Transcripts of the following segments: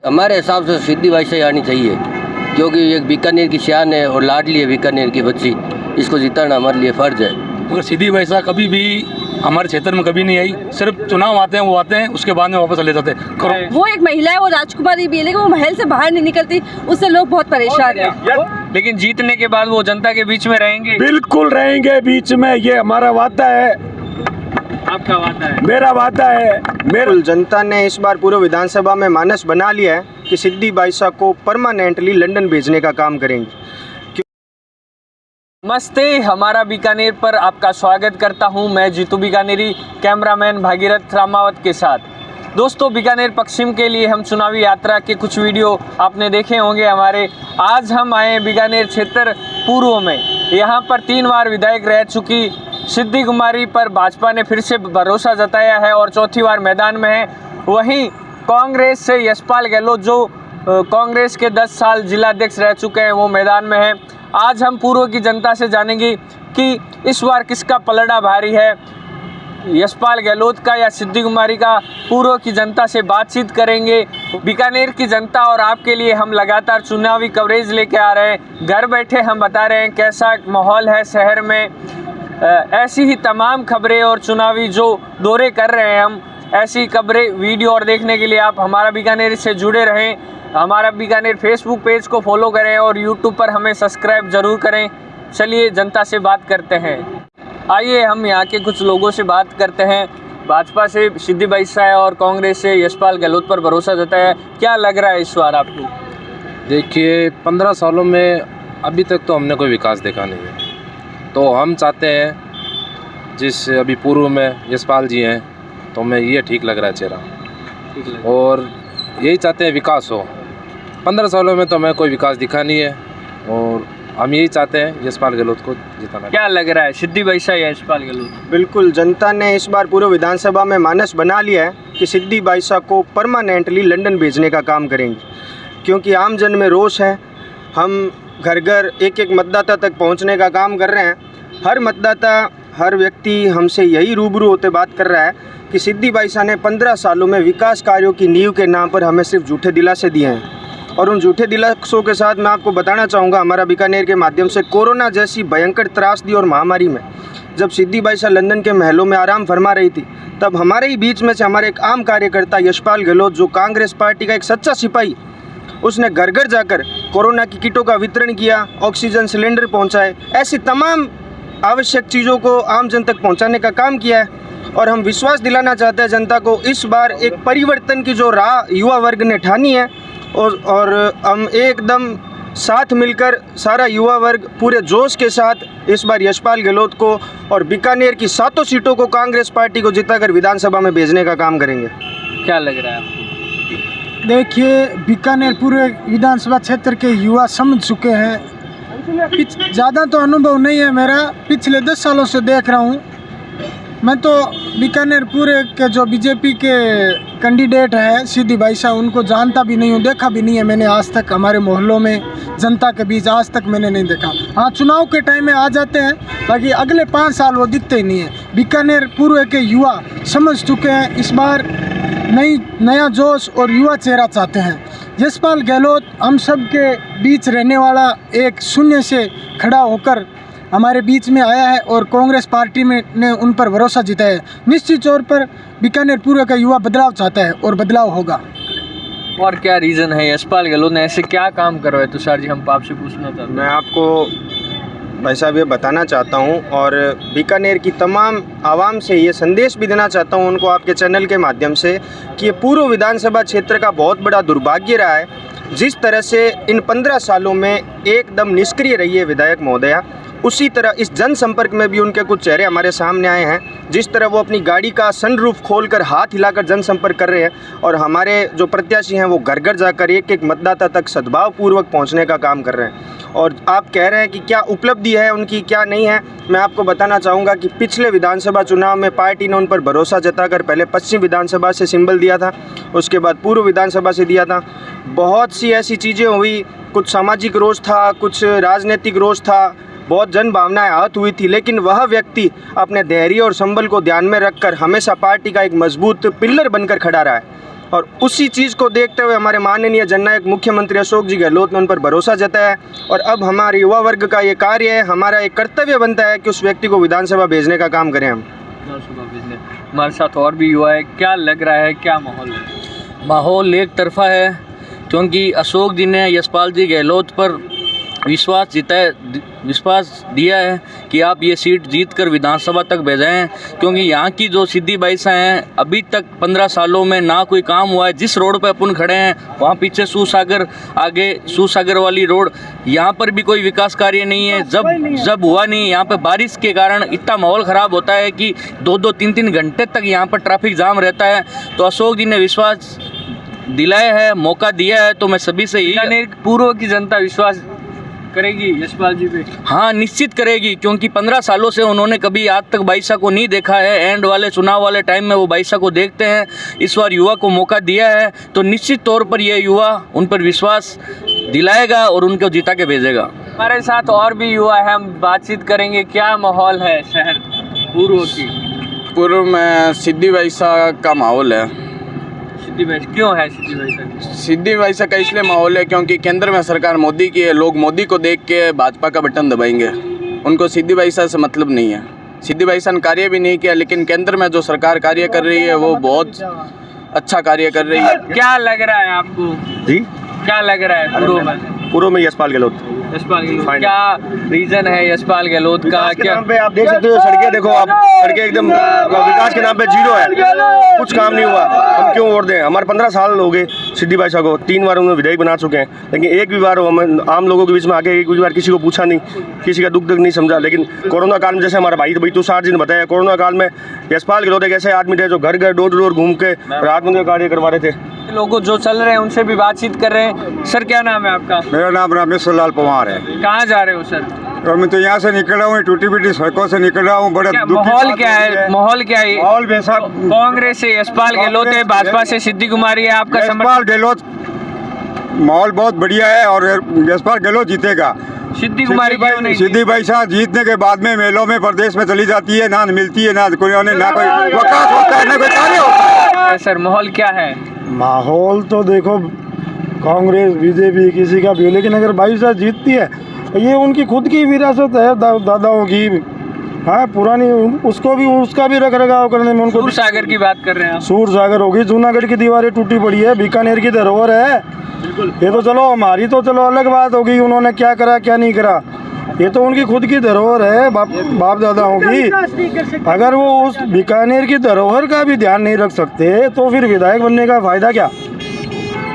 हमारे हिसाब से सिद्धि बाईशाही आनी चाहिए, क्योंकि ये बीकानेर की शान है और लाडली है बीकानेर की बच्ची, इसको जिताना हमारे लिए फ़र्ज है। अगर सिद्धि बाईशाही कभी भी हमारे क्षेत्र में कभी नहीं आई, सिर्फ चुनाव आते हैं, वो आते हैं, उसके बाद में वापस चले जाते हैं। वो एक महिला है, वो राजकुमारी भी है, लेकिन वो महल से बाहर नहीं निकलती, उससे लोग बहुत परेशान हैं। लेकिन जीतने के बाद वो जनता के बीच में रहेंगे। बिल्कुल रहेंगे बीच में, ये हमारा वादा है। आपका वादा है? मेरा वादा है। मेरा जनता ने इस बार पूर्व विधानसभा में मानस बना लिया है कि सिद्धि बाईशाही को परमानेंटली लंदन भेजने का काम करेंगे। नमस्ते, हमारा बीकानेर पर आपका स्वागत करता हूं मैं जीतू बीकानेरी, कैमरामैन भागीरथ रामावत के साथ। दोस्तों, बीकानेर पश्चिम के लिए हम चुनावी यात्रा के कुछ वीडियो आपने देखे होंगे हमारे। आज हम आए बीकानेर क्षेत्र पूर्व में। यहां पर 3 बार विधायक रह चुकी सिद्धि कुमारी पर भाजपा ने फिर से भरोसा जताया है और चौथी बार मैदान में है। वहीं कांग्रेस से यशपाल गहलोत, जो कांग्रेस के 10 साल जिलाध्यक्ष रह चुके हैं, वो मैदान में है। आज हम पूर्व की जनता से जानेंगे कि इस बार किसका पलड़ा भारी है, यशपाल गहलोत का या सिद्धि कुमारी का। पूर्व की जनता से बातचीत करेंगे। बीकानेर की जनता और आपके लिए हम लगातार चुनावी कवरेज लेके आ रहे हैं। घर बैठे हम बता रहे हैं कैसा माहौल है शहर में। ऐसी ही तमाम खबरें और चुनावी जो दौरे कर रहे हैं हम, ऐसी खबरें वीडियो और देखने के लिए आप हमारा बीकानेर से जुड़े रहें। हमारा बीकानेर फेसबुक पेज को फॉलो करें और यूट्यूब पर हमें सब्सक्राइब ज़रूर करें। चलिए जनता से बात करते हैं। आइए हम यहाँ के कुछ लोगों से बात करते हैं। भाजपा से सिद्धि बाईशाही और कांग्रेस से यशपाल गहलोत पर भरोसा जताया, क्या लग रहा है इस बार आपको? देखिए, 15 सालों में अभी तक तो हमने कोई विकास देखा नहीं है, तो हम चाहते हैं जिस अभी पूर्व में यशपाल जी हैं, तो हमें ये ठीक लग रहा है चेहरा, और यही चाहते हैं विकास हो। 15 सालों में तो हमें कोई विकास दिखा नहीं है और हम यही चाहते हैं यशपाल गहलोत को जिताना। क्या लग रहा है, सिद्धि बाईशाही या यशपाल गहलोत? बिल्कुल, जनता ने इस बार पूर्व विधानसभा में मानस बना लिया है कि सिद्धि बाईशाही को परमानेंटली लंदन भेजने का काम करेंगे, क्योंकि आम जन में रोष है। हम घर घर एक एक मतदाता तक पहुंचने का काम कर रहे हैं। हर मतदाता, हर व्यक्ति हमसे यही रूबरू होते बात कर रहा है कि सिद्धि बाईशाही ने 15 सालों में विकास कार्यों की नींव के नाम पर हमें सिर्फ झूठे दिलासे दिए हैं। और उन झूठे दिलासों के साथ मैं आपको बताना चाहूँगा, हमारा बीकानेर के माध्यम से, कोरोना जैसी भयंकर त्रासदी और महामारी में जब सिद्धि बाईशाही लंदन के महलों में आराम फरमा रही थी, तब हमारे ही बीच में से हमारे एक आम कार्यकर्ता यशपाल गहलोत, जो कांग्रेस पार्टी का एक सच्चा सिपाही, उसने घर घर जाकर कोरोना की किटों का वितरण किया, ऑक्सीजन सिलेंडर पहुँचाए, ऐसी तमाम आवश्यक चीज़ों को आम जन तक पहुँचाने का काम किया है। और हम विश्वास दिलाना चाहते हैं जनता को, इस बार एक परिवर्तन की जो राह युवा वर्ग ने ठानी है, और हम एकदम साथ मिलकर सारा युवा वर्ग पूरे जोश के साथ इस बार यशपाल गहलोत को और बीकानेर की 7 सीटों को कांग्रेस पार्टी को जिताकर विधानसभा में भेजने का काम करेंगे। क्या लग रहा है आपको? देखिए, बीकानेर पूरे विधानसभा क्षेत्र के युवा समझ चुके हैं। ज़्यादा तो अनुभव नहीं है मेरा, पिछले 10 सालों से देख रहा हूँ। मैं तो बीकानेर पूरे के जो बीजेपी के कैंडिडेट हैं सिद्धि बाईशाही, उनको जानता भी नहीं हूँ, देखा भी नहीं है मैंने आज तक। हमारे मोहल्लों में जनता के बीच आज तक मैंने नहीं देखा। हाँ, चुनाव के टाइम में आ जाते हैं, बाकी अगले 5 साल वो दिखते ही नहीं है। बीकानेर पूर्व के युवा समझ चुके हैं, इस बार नया जोश और युवा चेहरा चाहते हैं। यशपाल गहलोत हम सब के बीच रहने वाला एक शून्य से खड़ा होकर हमारे बीच में आया है और कांग्रेस पार्टी में ने उन पर भरोसा जिताया है। निश्चित तौर पर बीकानेर पूर्व का युवा बदलाव चाहता है और बदलाव होगा। और क्या रीज़न है, यशपाल गहलोत ने ऐसे क्या काम करवाए? तुषार जी, हम आपसे पूछना चाहते हैं। मैं आपको भाई साहब ये बताना चाहता हूँ और बीकानेर की तमाम आवाम से ये संदेश भी देना चाहता हूँ उनको आपके चैनल के माध्यम से, कि ये पूर्व विधानसभा क्षेत्र का बहुत बड़ा दुर्भाग्य रहा है। जिस तरह से इन 15 सालों में एकदम निष्क्रिय रही है विधायक महोदया, उसी तरह इस जनसंपर्क में भी उनके कुछ चेहरे हमारे सामने आए हैं। जिस तरह वो अपनी गाड़ी का सनरूफ खोलकर हाथ हिलाकर जनसंपर्क कर रहे हैं, और हमारे जो प्रत्याशी हैं वो घर घर जाकर एक एक मतदाता तक सद्भावपूर्वक पहुंचने का काम कर रहे हैं। और आप कह रहे हैं कि क्या उपलब्धि है उनकी, क्या नहीं है, मैं आपको बताना चाहूँगा कि पिछले विधानसभा चुनाव में पार्टी ने उन पर भरोसा जताकर पहले पश्चिम विधानसभा से सिंबल दिया था, उसके बाद पूर्व विधानसभा से दिया था। बहुत सी ऐसी चीज़ें हुई, कुछ सामाजिक रोष था, कुछ राजनीतिक रोष था, बहुत जन भावनाएं आहत हुई थी, लेकिन वह व्यक्ति अपने धैर्य और संबल को ध्यान में रखकर हमेशा पार्टी का एक मजबूत पिल्लर बनकर खड़ा रहा है। और उसी चीज़ को देखते हुए हमारे माननीय जननायक मुख्यमंत्री अशोक जी गहलोत ने उन पर भरोसा जताया है और अब हमारे युवा वर्ग का ये कार्य है, हमारा एक कर्तव्य बनता है कि उस व्यक्ति को विधानसभा भेजने का काम करें हम। हमारे साथ और भी युवा है, क्या लग रहा है, क्या माहौल है? माहौल एक तरफा है क्योंकि अशोक जी ने यशपाल जी गहलोत पर विश्वास दिया है कि आप ये सीट जीत कर विधानसभा तक भेजें, क्योंकि यहाँ की जो सिद्धि बाईसा हैं अभी तक 15 सालों में ना कोई काम हुआ है। जिस रोड पे अपन खड़े हैं वहाँ पीछे सूसागर, आगे सूसागर वाली रोड, यहाँ पर भी कोई विकास कार्य नहीं है। जब हुआ नहीं, यहाँ पे बारिश के कारण इतना माहौल ख़राब होता है कि 2-2, 3-3 घंटे तक यहाँ पर ट्रैफिक जाम रहता है। तो अशोक जी ने विश्वास दिलाया है, मौका दिया है, तो मैं सभी से यही पूर्व की जनता विश्वास करेगी यशपाल जी पे? हाँ, निश्चित करेगी, क्योंकि 15 सालों से उन्होंने कभी आज तक बाईसा को नहीं देखा है। एंड वाले चुनाव वाले टाइम में वो बाईसा को देखते हैं। इस बार युवा को मौका दिया है तो निश्चित तौर पर ये युवा उन पर विश्वास दिलाएगा और उनको जिता के भेजेगा। हमारे साथ और भी युवा है, हम बातचीत करेंगे। क्या माहौल है शहर पूर्व की? पूर्व में सिद्धि बाईसा का माहौल है। सिद्धि बाईसा क्यों है? सिद्धि बाईसा सिद्धि बाईसा का इसलिए माहौल है क्योंकि केंद्र में सरकार मोदी की है। लोग मोदी को देख के भाजपा का बटन दबाएंगे, उनको सिद्धि बाईसा से मतलब नहीं है। सिद्धि बाईसा ने कार्य भी नहीं किया, लेकिन केंद्र में जो सरकार कार्य कर रही है वो बहुत अच्छा कार्य कर रही है। क्या लग रहा है आपको जी? क्या लग रहा है पूर्व में यशपाल गहलोत? यशपाल गहलोत, क्या रीजन है यशपाल गहलोत का? क्या पे आप देख सकते हो, सड़कें देखो आप, सड़कें एकदम विकास के नाम पे जीरो है, कुछ काम नहीं हुआ। हम क्यों वोट दें? हमारे 15 साल हो गए सिद्धि बाईसा को, 3 बार उन्होंने विधायक बना चुके हैं, लेकिन एक भी बार आम लोगों के बीच में आके एक भी बार किसी को पूछा नहीं, किसी का दुख नहीं समझा। लेकिन कोरोना काल में, जैसे हमारा भाई तुषार जी ने बताया, कोरोना काल में यशपाल गहलोत एक ऐसे आदमी थे जो घर घर डोर डोर घूम के रात में कार्य करवा रहे थे। लोगों जो चल रहे हैं उनसे भी बातचीत कर रहे हैं। सर, क्या नाम है आपका? मेरा नाम रामेश्वर लाल पवार है। कहाँ जा रहे हो सर? और मैं तो यहाँ से निकल रहा हूँ, टूटी फूटी सड़कों से निकल रहा हूँ। बड़ा माहौल क्या है? माहौल क्या है? माहौल वैसा, कांग्रेस से यशपाल गहलोत है, भाजपा से सिद्धि कुमारी है, आपका यशपाल गहलोत, माहौल बहुत बढ़िया है और यशपाल गहलोत जीतेगा। सिद्धि कुमारी क्यों नहीं? सिद्धि बाईसा जीतने के बाद में मेलों में प्रदेश में चली जाती है, ना मिलती है, ना कोई विकास होता है, ना कोई कार्य होता है। सर, माहौल क्या है? माहौल तो देखो कांग्रेस बीजेपी किसी का भी हो, लेकिन अगर बाईसा जीतती है ये उनकी खुद की विरासत है, दादाओं की। हाँ, पुरानी, उसका भी रख रखाव करने में उनको। सूरसागर की बात कर रहे हैं आप? सूरसागर होगी, जूनागढ़ की दीवारें टूटी पड़ी है, बीकानेर की धरोहर है। ये तो चलो हमारी तो चलो अलग बात होगी, उन्होंने क्या करा क्या नहीं करा, ये तो उनकी खुद की धरोहर है, बाप दादाओं की। अगर वो उस बीकानेर की धरोहर का भी ध्यान नहीं रख सकते तो फिर विधायक बनने का फ़ायदा क्या?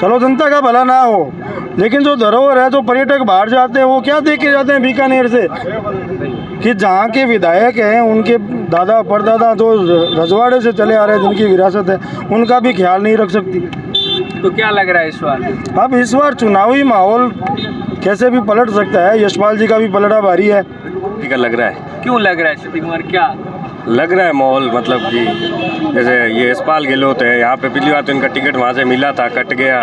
चलो जनता का भला ना हो, लेकिन जो धरोहर है, जो पर्यटक बाहर जाते हैं वो क्या देख के जाते हैं बीकानेर से? कि जहाँ के विधायक हैं उनके दादा परदादा जो रजवाड़े से चले आ रहे हैं, जिनकी विरासत है, उनका भी ख्याल नहीं रख सकती। तो क्या लग रहा है इस बार? अब इस बार चुनावी माहौल कैसे भी पलट सकता है, यशपाल जी का भी पलड़ा भारी है। क्या लग रहा है? क्यों लग रहा है सिद्धि कुमार? क्या लग रहा है माहौल, मतलब कि जैसे ये यशपाल गहलोत है, यहाँ पे पिछली बार तो इनका टिकट वहाँ से मिला था, कट गया।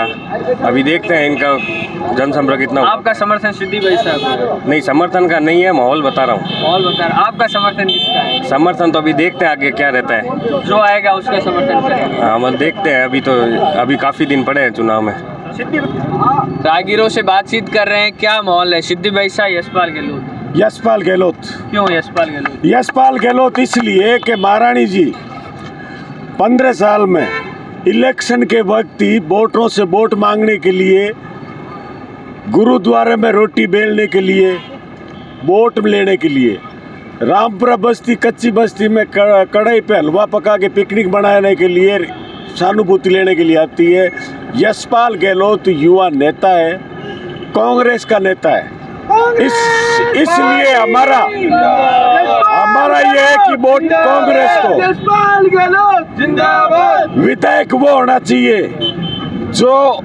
अभी देखते हैं इनका जनसंपर्क कितना। आपका समर्थन सिद्धि बाईसा को? नहीं, समर्थन का नहीं है, माहौल बता रहा हूँ। माहौल बता रहा। आपका समर्थन किसका है? समर्थन तो अभी देखते हैं आगे क्या रहता है, जो आएगा उसका समर्थन करेंगे। हम देखते हैं, अभी काफ़ी दिन पड़े हैं चुनाव में। राहगीरों से बातचीत कर रहे हैं, क्या माहौल है? सिद्धि बाईसा, यशपाल गहलोत? यशपाल गहलोत। क्यों यशपाल गहलोत? यशपाल गहलोत इसलिए कि महारानी जी 15 साल में इलेक्शन के वक्त ही वोटरों से वोट मांगने के लिए, गुरुद्वारे में रोटी बेलने के लिए, वोट लेने के लिए, रामपुरा बस्ती कच्ची बस्ती में कढ़ाई पे हलवा पका के पिकनिक बनाने के लिए, सहानुभूति लेने के लिए आती है। यशपाल गहलोत युवा नेता है, कांग्रेस का नेता है। इसलिए हमारा ये है कि वोट कांग्रेस को। विधायक वो होना चाहिए जो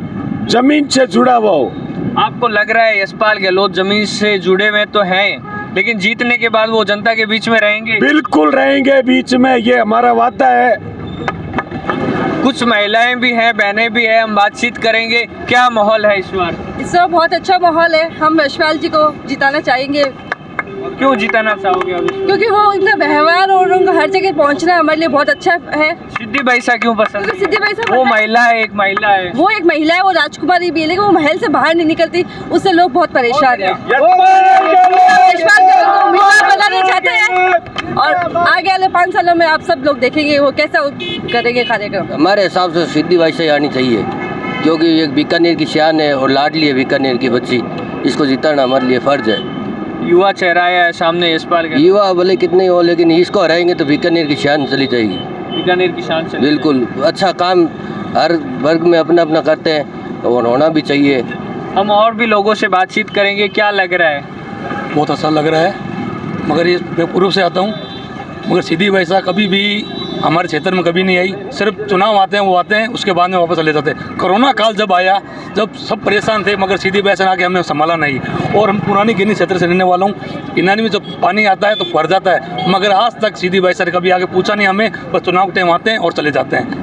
जमीन से जुड़ा हुआ हो। आपको लग रहा है यशपाल गहलोत जमीन से जुड़े हुए तो हैं, लेकिन जीतने के बाद वो जनता के बीच में रहेंगे? बिल्कुल रहेंगे बीच में, ये हमारा वादा है। कुछ महिलाएं भी हैं, बहनें भी हैं, हम बातचीत करेंगे। क्या माहौल है इस बार? इस बार बहुत अच्छा माहौल है, हम यशपाल जी को जिताना चाहेंगे। क्यों जिताना चाहोगे अभी? क्योंकि वो उनका व्यवहार और उनका हर जगह पहुंचना हमारे लिए बहुत अच्छा है। सिद्धि बाईसा क्यों पसंद है? सिद्धि बाईसा वो महिला है, एक महिला है। वो एक महिला है, वो राजकुमारी भी है, लेकिन वो महल से बाहर नहीं निकलती, उससे लोग बहुत परेशान हैं। उम्मीदवार बनाना चाहते हैं और आगे वाले 5 सालों में आप सब लोग देखेंगे वो कैसा करेंगे कार्यक्रम। हमारे हिसाब से सिद्धि बाईसा आनी चाहिए, क्योंकि ये बीकानेर की शान है और लाडली है बीकानेर की बच्ची, इसको जिताना हमारे लिए फ़र्ज है। युवा चेहरा है सामने यशपाल के, युवा भले कितने हो, लेकिन इसको हराएंगे तो बीकानेर की शान चली जाएगी। बीकानेर की शान चली बिल्कुल, अच्छा काम हर वर्ग में अपना अपना करते हैं और होना भी चाहिए। हम और भी लोगों से बातचीत करेंगे, क्या लग रहा है? बहुत अच्छा लग रहा है, मगर ये मैं पूर्व से आता हूँ, मगर सिद्धि बाईसा कभी भी हमारे क्षेत्र में कभी नहीं आई। सिर्फ चुनाव आते हैं, वो आते हैं, उसके बाद में वापस चले जाते हैं। कोरोना काल जब आया, जब सब परेशान थे, मगर सिद्धि बाईसा आके हमें संभाला नहीं। और हम पुरानी गिन्नी क्षेत्र से रहने वाला हूँ, गिन्नी में जब पानी आता है तो भर जाता है, मगर आज तक सिद्धि बाईसा ने कभी आके पूछा नहीं हमें, बस चुनाव के टाइम आते हैं और चले जाते हैं।